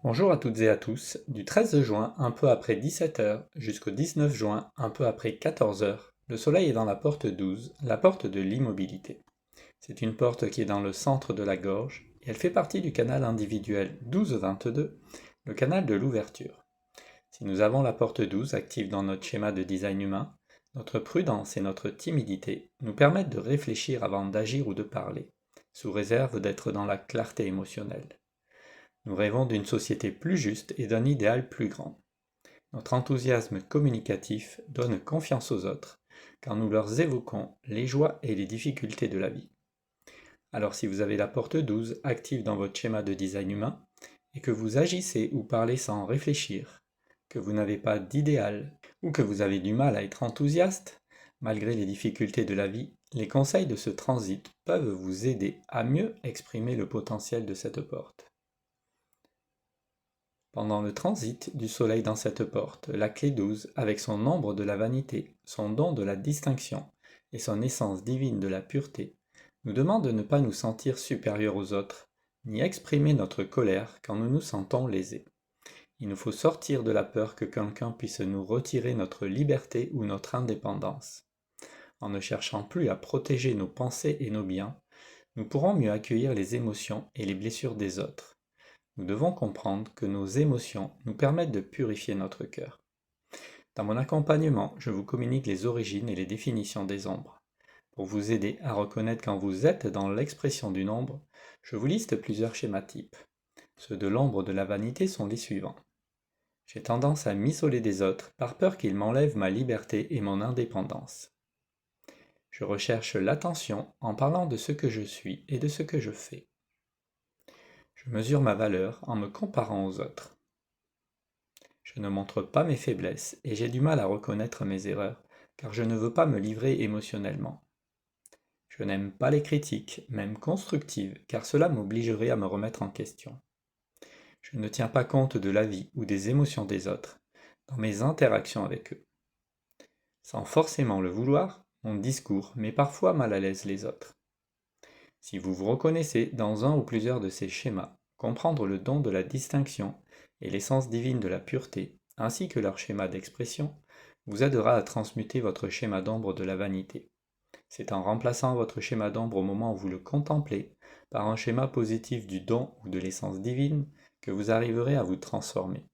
Bonjour à toutes et à tous. Du 13 juin, un peu après 17 heures, jusqu'au 19 juin, un peu après 14 heures, le soleil est dans la porte 12, la porte de l'immobilité. C'est une porte qui est dans le centre de la gorge et elle fait partie du canal individuel 12-22, le canal de l'ouverture. Si nous avons la porte 12 active dans notre schéma de design humain, notre prudence et notre timidité nous permettent de réfléchir avant d'agir ou de parler, sous réserve d'être dans la clarté émotionnelle. Nous rêvons d'une société plus juste et d'un idéal plus grand. Notre enthousiasme communicatif donne confiance aux autres, car nous leur évoquons les joies et les difficultés de la vie. Alors si vous avez la porte 12 active dans votre schéma de design humain, et que vous agissez ou parlez sans réfléchir, que vous n'avez pas d'idéal, ou que vous avez du mal à être enthousiaste, malgré les difficultés de la vie, les conseils de ce transit peuvent vous aider à mieux exprimer le potentiel de cette porte. Pendant le transit du soleil dans cette porte, la clé 12, avec son nombre de la vanité, son don de la distinction et son essence divine de la pureté, nous demande de ne pas nous sentir supérieurs aux autres, ni exprimer notre colère quand nous nous sentons lésés. Il nous faut sortir de la peur que quelqu'un puisse nous retirer notre liberté ou notre indépendance. En ne cherchant plus à protéger nos pensées et nos biens, nous pourrons mieux accueillir les émotions et les blessures des autres. Nous devons comprendre que nos émotions nous permettent de purifier notre cœur. Dans mon accompagnement, je vous communique les origines et les définitions des ombres. Pour vous aider à reconnaître quand vous êtes dans l'expression d'une ombre, je vous liste plusieurs schémas types. Ceux de l'ombre de la vanité sont les suivants. J'ai tendance à m'isoler des autres par peur qu'ils m'enlèvent ma liberté et mon indépendance. Je recherche l'attention en parlant de ce que je suis et de ce que je fais. Je mesure ma valeur en me comparant aux autres. Je ne montre pas mes faiblesses et j'ai du mal à reconnaître mes erreurs, car je ne veux pas me livrer émotionnellement. Je n'aime pas les critiques, même constructives, car cela m'obligerait à me remettre en question. Je ne tiens pas compte de l'avis ou des émotions des autres dans mes interactions avec eux. Sans forcément le vouloir, mon discours met parfois mal à l'aise les autres. Si vous vous reconnaissez dans un ou plusieurs de ces schémas, comprendre le don de la distinction et l'essence divine de la pureté, ainsi que leur schéma d'expression, vous aidera à transmuter votre schéma d'ombre de la vanité. C'est en remplaçant votre schéma d'ombre au moment où vous le contemplez par un schéma positif du don ou de l'essence divine que vous arriverez à vous transformer.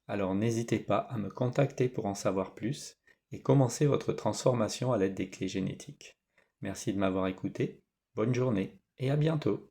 Alors n'hésitez pas à me contacter pour en savoir plus et commencer votre transformation à l'aide des clés génétiques. Merci de m'avoir écouté, bonne journée et à bientôt.